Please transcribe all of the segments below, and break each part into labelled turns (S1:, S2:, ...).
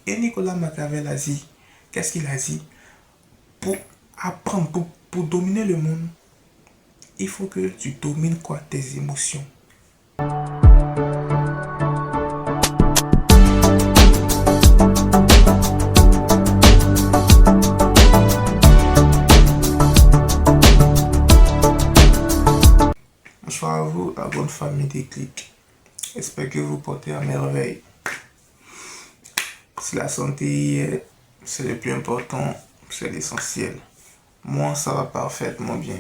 S1: Et Nicolas Machiavel a dit, qu'est-ce qu'il a dit? Pour apprendre, pour dominer le monde, il faut que tu domines quoi? Tes émotions. Bonsoir à vous, la bonne famille des clics. J'espère que vous portez à merveille. Si la santé, c'est le plus important, c'est l'essentiel. Moi, ça va parfaitement bien.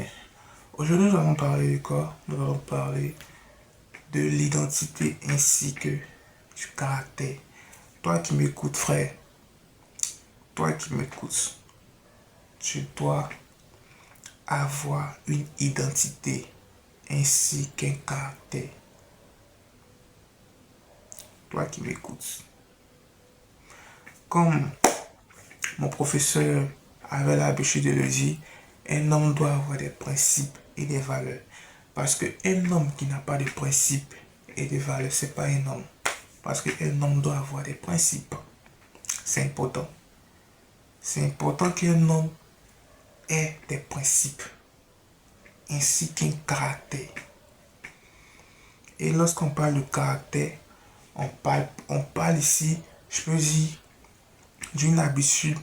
S1: Aujourd'hui, nous allons parler de quoi? Nous allons parler de l'identité ainsi que du caractère. Toi qui m'écoutes, frère, toi qui m'écoutes, tu dois avoir une identité ainsi qu'un caractère. Toi qui m'écoutes. Comme mon professeur avait l'habitude de le dire, un homme doit avoir des principes et des valeurs. Parce qu'un homme qui n'a pas de principes et de valeurs, c'est pas un homme. Parce qu'un homme doit avoir des principes. C'est important. C'est important qu'un homme ait des principes ainsi qu'un caractère. Et lorsqu'on parle de caractère, on parle ici, je peux dire, d'une habitude.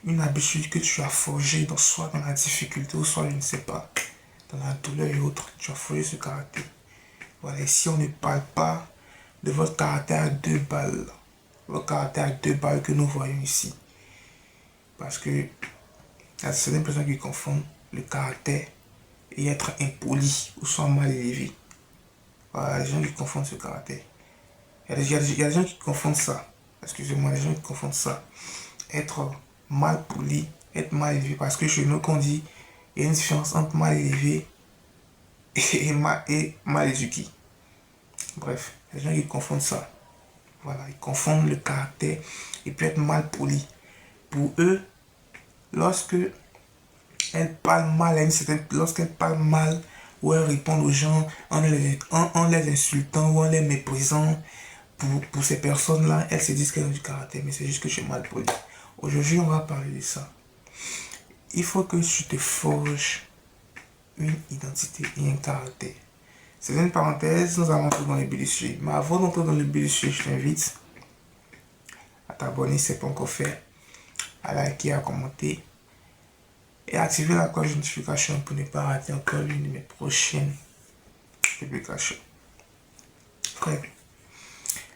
S1: Une habitude que tu as forgée, soit dans la difficulté, ou soit, je ne sais pas, dans la douleur et autres, tu as forgé ce caractère. Voilà, ici on ne parle pas de votre caractère à 2 balles. Votre caractère à 2 balles que nous voyons ici. Parce que il y a certaines personnes qui confondent le caractère et être impoli ou soit mal élevé. Voilà, les gens qui confondent ce caractère. Il y a des gens qui confondent ça. Excusez-moi, les gens qui confondent ça. Être mal poli, être mal élevé. Parce que chez nous, qu'on dit, il y a une différence entre mal élevé et mal éduqué. Bref, les gens qui confondent ça. Voilà, ils confondent le caractère et puis être mal poli. Pour eux, lorsque elle parle mal à une certaine, lorsqu'elle parle mal ou elle répond aux gens en les insultant ou en les méprisant, pour ces personnes-là, elles se disent qu'elles ont du caractère, mais c'est juste que je suis mal poli. Aujourd'hui, on va parler de ça. Il faut que tu te forges une identité et un caractère. C'est une parenthèse, nous allons entrer dans le but du sujet. Mais avant d'entrer dans le but du sujet, je t'invite à t'abonner si ce n'est pas encore fait, à liker, à commenter et à activer la cloche de notification pour ne pas rater encore l'une de mes prochaines publications. Frère,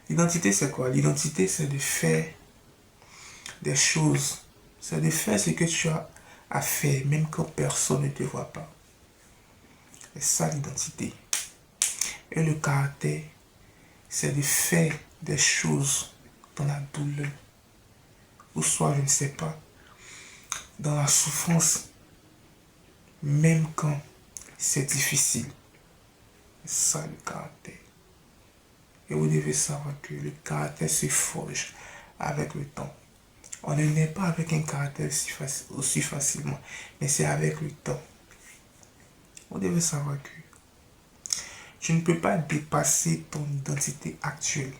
S1: l'identité c'est quoi? L'identité c'est de faire des choses. C'est de faire ce que tu as à faire, même quand personne ne te voit pas. C'est ça l'identité. Et le caractère, c'est de faire des choses dans la douleur. Ou soit, je ne sais pas, dans la souffrance, même quand c'est difficile. C'est ça le caractère. Et vous devez savoir que le caractère se forge avec le temps. On ne naît pas avec un caractère aussi facilement, mais c'est avec le temps. Vous devez savoir que tu ne peux pas dépasser ton identité actuelle.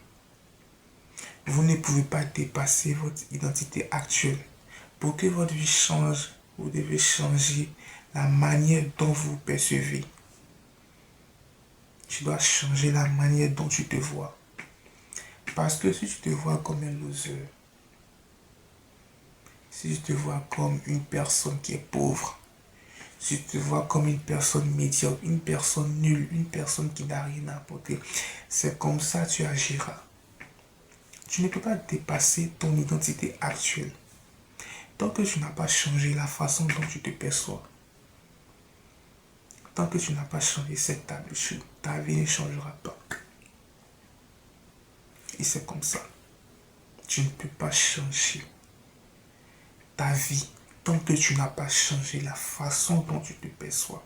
S1: Vous ne pouvez pas dépasser votre identité actuelle. Pour que votre vie change, vous devez changer la manière dont vous percevez. Tu dois changer la manière dont tu te vois. Parce que si tu te vois comme un loser, si tu te vois comme une personne qui est pauvre, si tu te vois comme une personne médiocre, une personne nulle, une personne qui n'a rien à apporter, c'est comme ça que tu agiras. Tu ne peux pas dépasser ton identité actuelle. Tant que tu n'as pas changé la façon dont tu te perçois, tant que tu n'as pas changé cette habitude, ta vie ne changera pas. Et c'est comme ça. Tu ne peux pas changer ta vie tant que tu n'as pas changé la façon dont tu te perçois.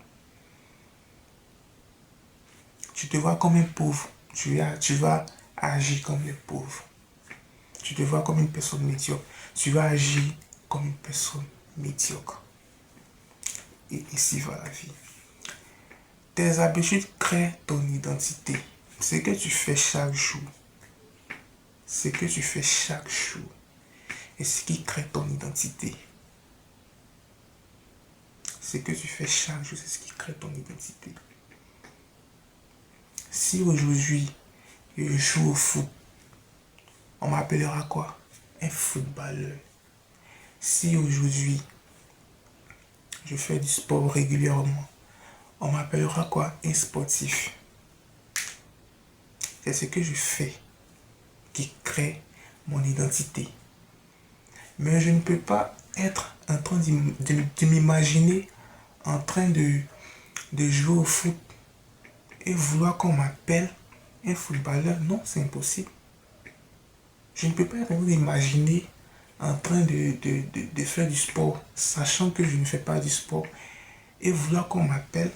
S1: Tu te vois comme un pauvre, tu vas agir comme les pauvres. Tu te vois comme une personne médiocre, tu vas agir comme une personne médiocre. Et ainsi va la vie. Tes habitudes créent ton identité. Ce que tu fais chaque jour, ce que tu fais chaque jour et ce qui crée ton identité. Ce que tu fais chaque jour, c'est ce qui crée ton identité. Si aujourd'hui, je joue au foot, on m'appellera quoi? Un footballeur. Si aujourd'hui, je fais du sport régulièrement, on m'appellera quoi? Un sportif. C'est ce que je fais qui crée mon identité. Mais je ne peux pas être en train de m'imaginer en train de jouer au foot et vouloir qu'on m'appelle un footballeur. Non, c'est impossible. Je ne peux pas être en train d'imaginer en train de faire du sport, sachant que je ne fais pas du sport, et vouloir qu'on m'appelle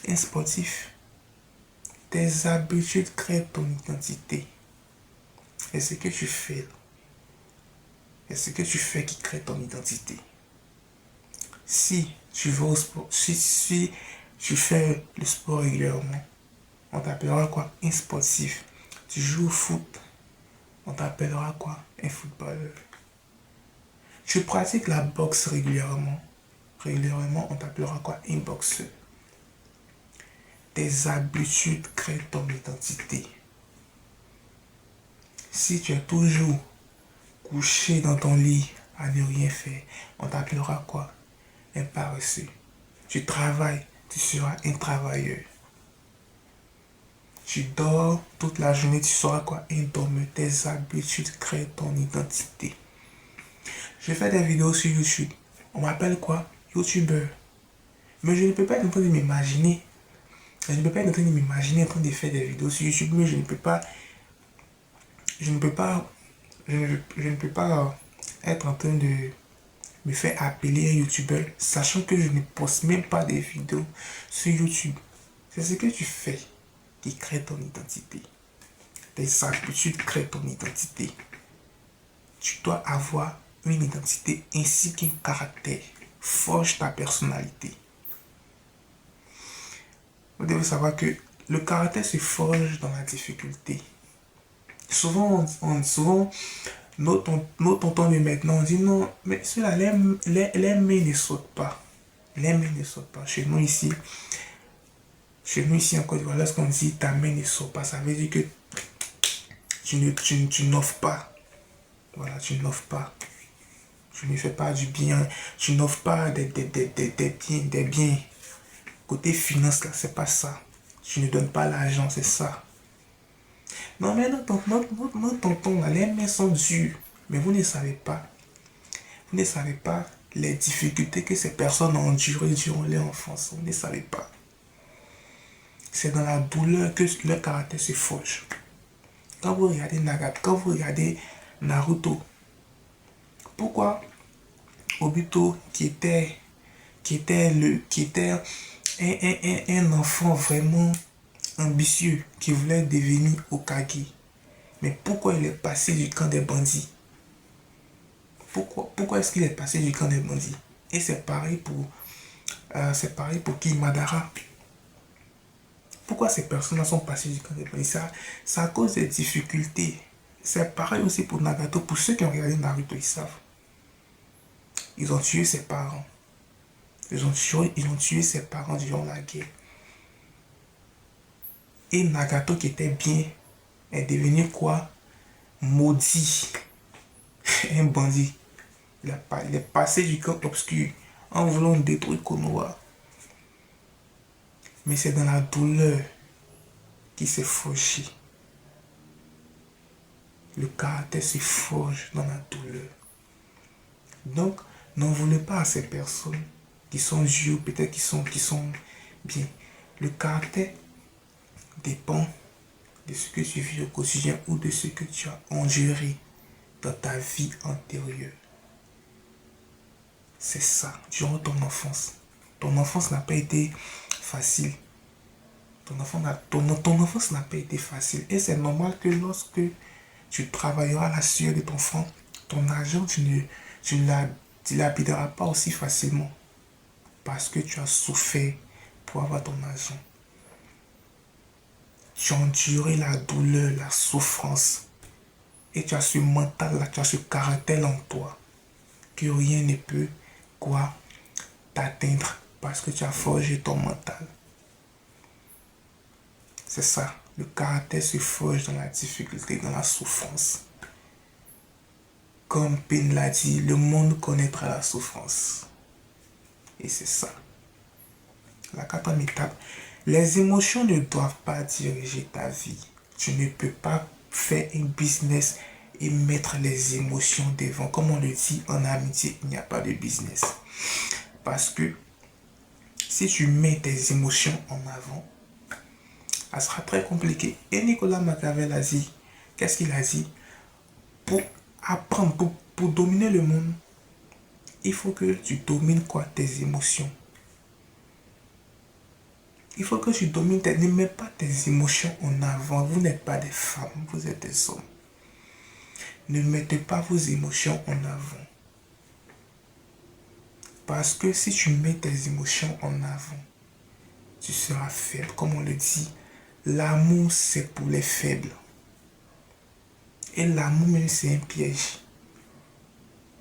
S1: un sportif. Tes habitudes créent ton identité. Et ce que tu fais, et ce que tu fais qui crée ton identité. Si tu vas au sport, si tu fais le sport régulièrement, on t'appellera quoi? Un sportif. Tu joues au foot, on t'appellera quoi? Un footballeur. Tu pratiques la boxe régulièrement, on t'appellera quoi? Un boxeur. Tes habitudes créent ton identité. Si tu es toujours couché dans ton lit à ne rien faire, on t'appellera quoi? Un paresseux. Tu travailles, tu seras un travailleur. Tu dors toute la journée, tu seras quoi? Un dormeur. Tes habitudes créent ton identité. Je fais des vidéos sur YouTube. On m'appelle quoi? YouTubeur. Mais je ne peux pas être en train de m'imaginer. Je ne peux pas être en train de m'imaginer en train de faire des vidéos sur YouTube, mais je ne peux pas être en train de me faire appeler un YouTubeur, sachant que je ne poste même pas des vidéos sur YouTube. C'est ce que tu fais qui crée ton identité. Tes habitudes créent ton identité. Tu dois avoir une identité ainsi qu'un caractère. Forge ta personnalité. Vous devez savoir que le caractère se forge dans la difficulté. Souvent, nos tontons de maintenant, on dit non, mais ceux-là, les mains ne sautent pas. Les mains ne sautent pas. Chez nous ici en Côte d'Ivoire, lorsqu'on dit ta main ne saute pas, ça veut dire que tu n'offres pas. Voilà, tu n'offres pas. Tu ne fais pas du bien. Tu n'offres pas des biens. Côté finance, là, c'est pas ça. Tu ne donnes pas l'argent, c'est ça. Non, mais nos tontons, là, les mains sont dures. Mais vous ne savez pas. Vous ne savez pas les difficultés que ces personnes ont endurées durant leur enfance. Vous ne savez pas. C'est dans la douleur que leur caractère se forge. Quand vous regardez Nagato, quand vous regardez Naruto, pourquoi Obito, qui était un enfant vraiment ambitieux, qui voulait devenir Hokage, mais pourquoi il est passé du camp des bandits? Pourquoi est-ce qu'il est passé du camp des bandits? Et c'est pareil pour Kimadara. Pourquoi ces personnes-là sont passées du camp des bandits? C'est à cause des difficultés. C'est pareil aussi pour Nagato. Pour ceux qui ont regardé Naruto, ils savent. Ils ont tué ses parents. Ils ont tué ses parents durant la guerre. Et Nagato, qui était bien, est devenu quoi? Maudit. Un bandit. Il est passé du camp obscur en voulant détruire Konoha. Mais c'est dans la douleur qu'il s'est forgé. Le caractère se forge dans la douleur. Donc, n'en voulez pas à ces personnes qui sont dures, peut-être qui sont bien. Le caractère dépend de ce que tu vis au quotidien ou de ce que tu as enduré dans ta vie antérieure. C'est ça, durant ton enfance. Ton enfance n'a pas été facile. Ton enfance n'a pas été facile. Et c'est normal que lorsque tu travailleras la sueur de ton front, ton argent, tu ne l'habiteras pas aussi facilement. Parce que tu as souffert pour avoir ton argent. Tu as enduré la douleur, la souffrance. et tu as ce mental-là, tu as ce caractère en toi, que rien ne peut, quoi, t'atteindre parce que tu as forgé ton mental. C'est ça, le caractère se forge dans la difficulté, dans la souffrance. Comme Payne l'a dit, le monde connaîtra la souffrance. Et c'est ça. La quatrième étape, les émotions ne doivent pas diriger ta vie. Tu ne peux pas faire un business et mettre les émotions devant. Comme on le dit en amitié, il n'y a pas de business. Parce que si tu mets tes émotions en avant, ça sera très compliqué. Et Nicolas Machiavel a dit, qu'est-ce qu'il a dit? Pour apprendre, pour dominer le monde, il faut que tu domines quoi? Tes émotions. Il faut que tu domines, ne mets pas tes émotions en avant. Vous n'êtes pas des femmes, vous êtes des hommes. Ne mettez pas vos émotions en avant. Parce que si tu mets tes émotions en avant, tu seras faible. Comme on le dit, l'amour c'est pour les faibles. Et l'amour même c'est un piège.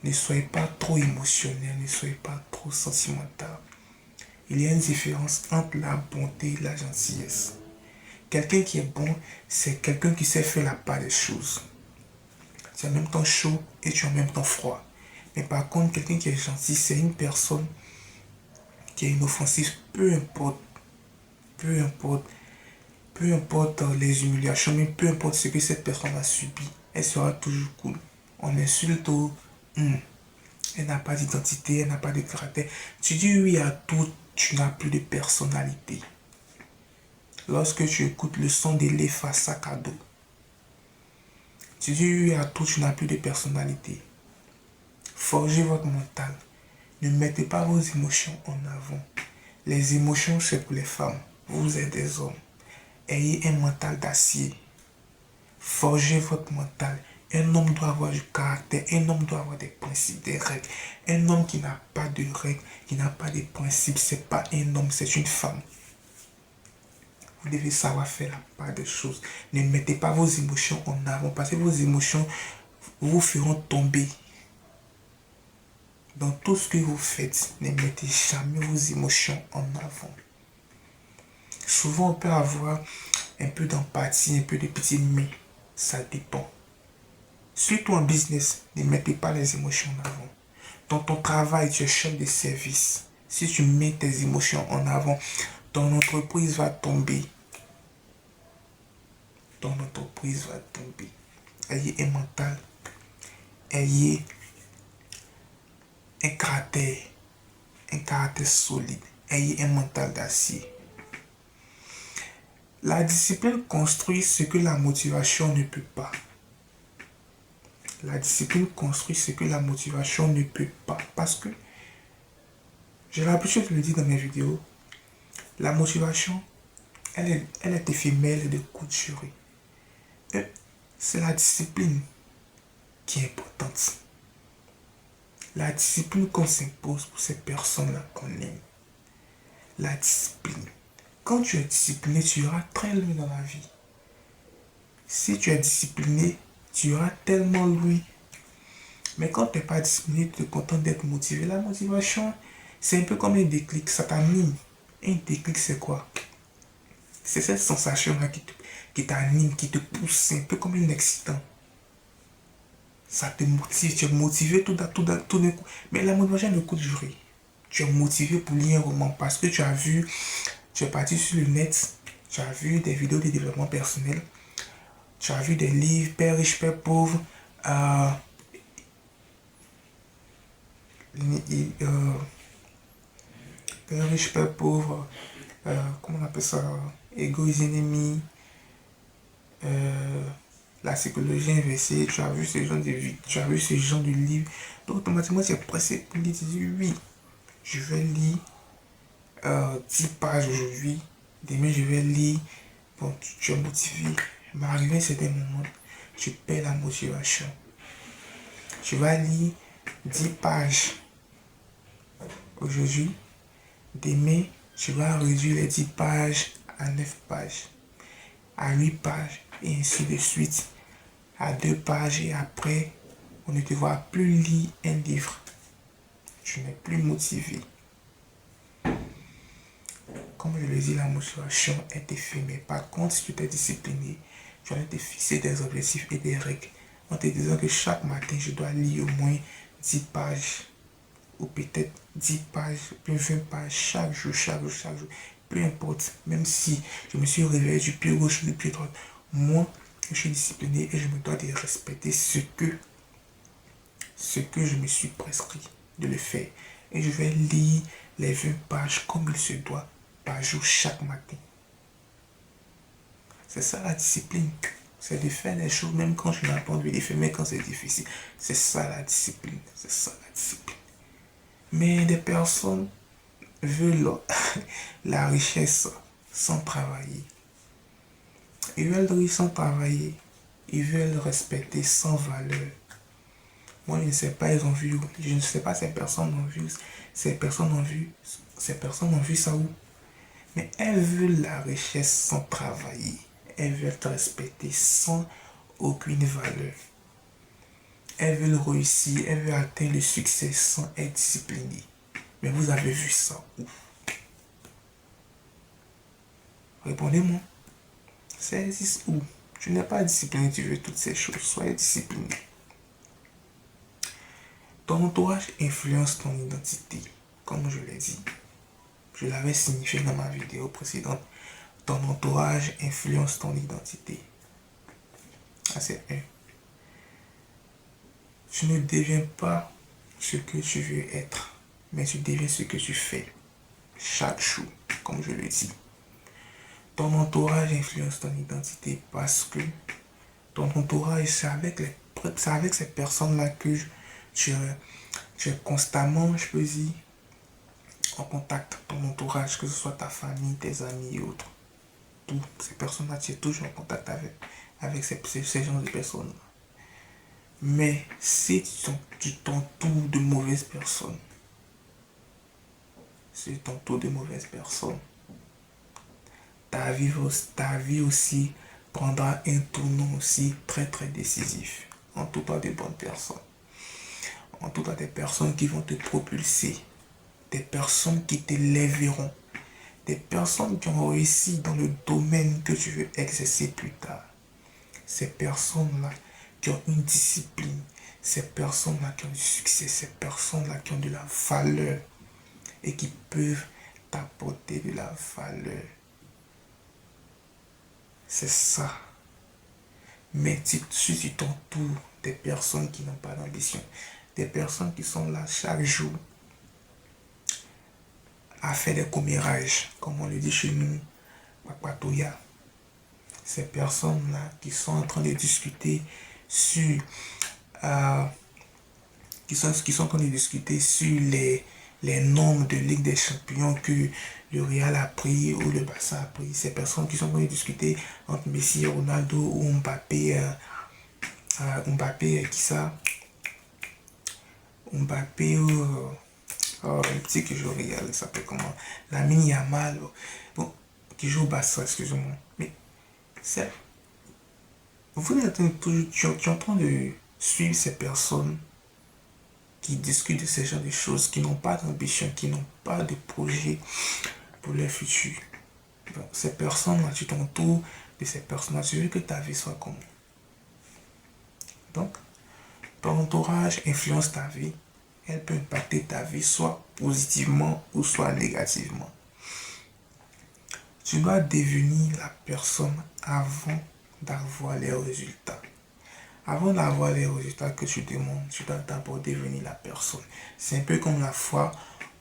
S1: Ne soyez pas trop émotionnel, ne soyez pas trop sentimental. Il y a une différence entre la bonté et la gentillesse. Quelqu'un qui est bon, c'est quelqu'un qui sait faire la part des choses. Tu es en même temps chaud et tu es en même temps froid. Mais par contre, quelqu'un qui est gentil, c'est une personne qui est inoffensive, peu importe les humiliations, mais peu importe ce que cette personne a subi, elle sera toujours cool. On insulte au elle n'a pas d'identité, elle n'a pas de caractère. Tu dis oui à tout, tu n'as plus de personnalité. Lorsque tu écoutes le son des Lefa Sakado, tu dis oui à tout, tu n'as plus de personnalité. Forgez votre mental. Ne mettez pas vos émotions en avant. Les émotions, c'est pour les femmes. Vous êtes des hommes. Ayez un mental d'acier. Forgez votre mental. Un homme doit avoir du caractère. Un homme doit avoir des principes, des règles. Un homme qui n'a pas de règles, qui n'a pas de principes, c'est pas un homme, c'est une femme. Vous devez savoir faire la part des choses. Ne mettez pas vos émotions en avant parce que vos émotions vous feront tomber. Dans tout ce que vous faites, ne mettez jamais vos émotions en avant. Souvent, on peut avoir un peu d'empathie, un peu de pitié, mais ça dépend. Surtout en business, ne mettez pas les émotions en avant. Dans ton travail, tu es chef de service. Si tu mets tes émotions en avant, ton entreprise va tomber. Ton entreprise va tomber. Ayez un mental. Ayez un caractère solide. Ayez un mental d'acier. La discipline construit ce que la motivation ne peut pas. La discipline construit ce que la motivation ne peut pas. Parce que, j'ai l'habitude de le dire dans mes vidéos, la motivation, elle est éphémère et de courte durée. C'est la discipline qui est importante. La discipline qu'on s'impose pour ces personnes-là qu'on aime. La discipline. Quand tu es discipliné, tu iras très loin dans la vie. Si tu es discipliné, tu iras tellement loin. Mais quand tu n'es pas discipliné, tu es content d'être motivé. La motivation, c'est un peu comme un déclic, ça t'anime. Un déclic, c'est quoi? C'est cette sensation-là qui t'anime, qui te pousse, c'est un peu comme un excitant. Ça te motive, tu es motivé tout d'un coup. Mais la motivation ne coûte durée. Tu es motivé pour lire un roman parce que tu es parti sur le net, tu as vu des vidéos de développement personnel, tu as vu des livres, Père riche, Père pauvre, Père riche, Père pauvre, comment on appelle ça, Égoïste ennemi, la psychologie inversée, tu as vu ce genre de vie, tu as vu ce genre de livre, donc automatiquement tu es pressé pour lire, tu dis oui, je vais lire 10 pages aujourd'hui, demain je vais lire, bon, tu es motivé, mais arrivé à un certain moment, tu perds la motivation. Tu vas lire 10 pages aujourd'hui, demain tu vas réduire les 10 pages à 9 pages, à 8 pages, et ainsi de suite. à 2 pages et après, on ne te voit plus lire un livre. Tu n'es plus motivé. Comme je le dis, la motivation est éphémère. Par contre, si tu es discipliné, tu vas te fixer des objectifs et des règles en te disant que chaque matin, je dois lire au moins 10 pages ou peut-être 10 pages, puis 20 pages chaque jour, chaque jour, chaque jour. Peu importe, même si je me suis réveillé du pied gauche ou du pied droit, moi, je suis discipliné et je me dois de respecter ce que je me suis prescrit de le faire. Et je vais lire les 20 pages comme il se doit par jour chaque matin. C'est ça la discipline. C'est de faire les choses même quand je n'ai pas envie de les faire, mais quand c'est difficile. C'est ça la discipline. C'est ça la discipline. Mais des personnes veulent la richesse sans travailler. Ils veulent rire sans travailler. Ils veulent respecter sans valeur. Moi, je ne sais pas, ils ont vu où. Je ne sais pas, ces personnes ont vu. Ces personnes ont vu ça où. Mais elles veulent la richesse sans travailler. Elles veulent te respecter sans aucune valeur. Elles veulent réussir, elles veulent atteindre le succès sans être disciplinées. Mais vous avez vu ça où? Répondez-moi. Ça existe où? Tu n'es pas discipliné, tu veux toutes ces choses. Soyez discipliné. Ton entourage influence ton identité, comme je l'ai dit. Je l'avais signifié dans ma vidéo précédente. Ton entourage influence ton identité. Ça, c'est un. Tu ne deviens pas ce que tu veux être, mais tu deviens ce que tu fais chaque jour, comme je le dis. Ton entourage influence ton identité parce que ton entourage, c'est avec ces personnes-là que tu es constamment, je peux dire, en contact. Ton entourage, que ce soit ta famille, tes amis et autres. Toutes ces personnes-là, tu es toujours en contact avec ces gens de personnes. Mais si tu t'entoures de mauvaises personnes, ta vie aussi prendra un tournant aussi très très décisif. Entoure-toi de bonnes personnes. Entoure-toi des personnes qui vont te propulser. Des personnes qui t'élèveront. Des personnes qui ont réussi dans le domaine que tu veux exercer plus tard. Ces personnes-là qui ont une discipline, ces personnes-là qui ont du succès, ces personnes-là qui ont de la valeur et qui peuvent t'apporter de la valeur. C'est ça. Mais si tu t'entoures des personnes qui n'ont pas d'ambition, des personnes qui sont là chaque jour à faire des commérages, comme on le dit chez nous, Papatoya. Ces personnes-là qui sont en train de discuter sur qui sont en train de discuter sur les nombres de Ligue des Champions que le Real a pris ou le Barça a pris. Ces personnes qui sont en train de discuter entre Messi, Ronaldo ou Mbappé, qui ça? Mbappé ou un petit que je regarde, il s'appelle comment? Lamine Yamal, bon, qui joue au Barça, excusez-moi. Mais c'est vous êtes tu es en train de suivre ces personnes qui discutent de ce genre de choses, qui n'ont pas d'ambition, qui n'ont pas de projet pour leur futur. Donc, ces personnes-là, tu t'entoures de ces personnes-là, tu veux que ta vie soit comme. Donc, ton entourage influence ta vie. Elle peut impacter ta vie soit positivement ou soit négativement. Tu dois devenir la personne avant d'avoir les résultats. Avant d'avoir les résultats que tu demandes, tu dois d'abord devenir la personne. C'est un peu comme la foi.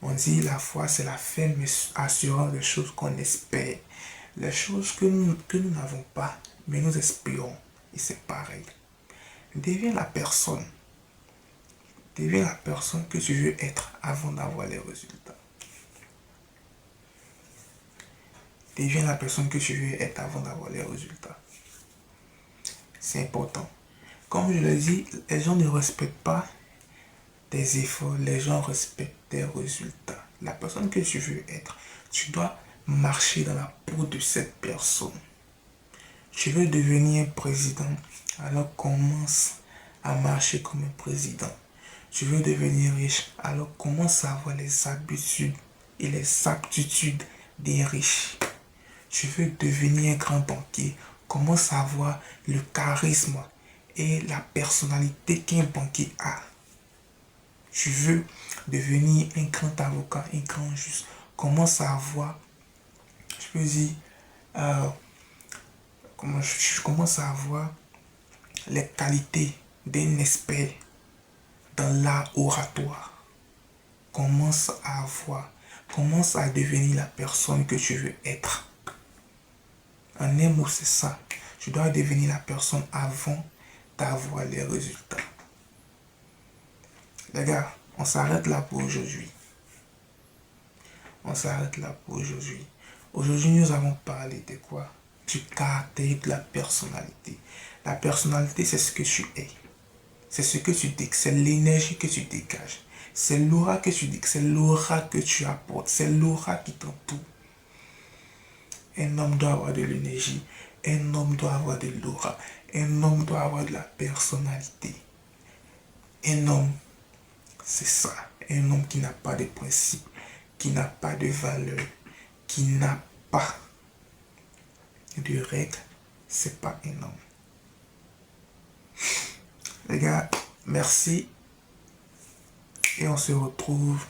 S1: On dit la foi, c'est la ferme assurance des choses qu'on espère. Les choses que nous n'avons pas, mais nous espérons. Et c'est pareil. Deviens la personne. Deviens la personne que tu veux être avant d'avoir les résultats. Deviens la personne que tu veux être avant d'avoir les résultats. C'est important. Comme je l'ai dit, les gens ne respectent pas tes efforts, les gens respectent tes résultats. La personne que tu veux être, tu dois marcher dans la peau de cette personne. Tu veux devenir président, alors commence à marcher comme un président. Tu veux devenir riche, alors commence à avoir les habitudes et les aptitudes des riches. Tu veux devenir un grand banquier, commence à avoir le charisme et la personnalité qu'un banquier a. Tu veux devenir un grand avocat, un grand juge, commence à avoir, je peux dire, je commence à avoir les qualités d'un expert dans l'art oratoire. Commence à avoir, commence à devenir la personne que tu veux être. En un mot, c'est ça. Tu dois devenir la personne avant d'avoir les résultats. Les gars, on s'arrête là pour aujourd'hui. On s'arrête là pour aujourd'hui. Aujourd'hui, nous avons parlé de quoi? Du caractère de la personnalité. La personnalité, c'est ce que tu es. C'est ce que tu dis, c'est l'énergie que tu dégages. C'est l'aura que tu dis, c'est l'aura que tu apportes, c'est l'aura qui t'entoure. Un homme doit avoir de l'énergie, un homme doit avoir de l'aura, un homme doit avoir de la personnalité. Un homme, c'est ça. Un homme qui n'a pas de principe, qui n'a pas de valeur, qui n'a pas de règles, c'est pas un homme. Les gars, merci. Et on se retrouve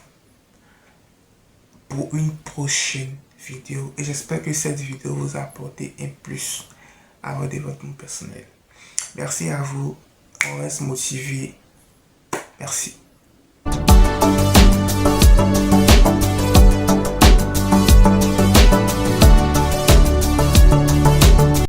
S1: pour une prochaine vidéo. Et j'espère que cette vidéo vous a apporté un plus à votre développement personnel. Merci à vous. On reste motivé. Merci.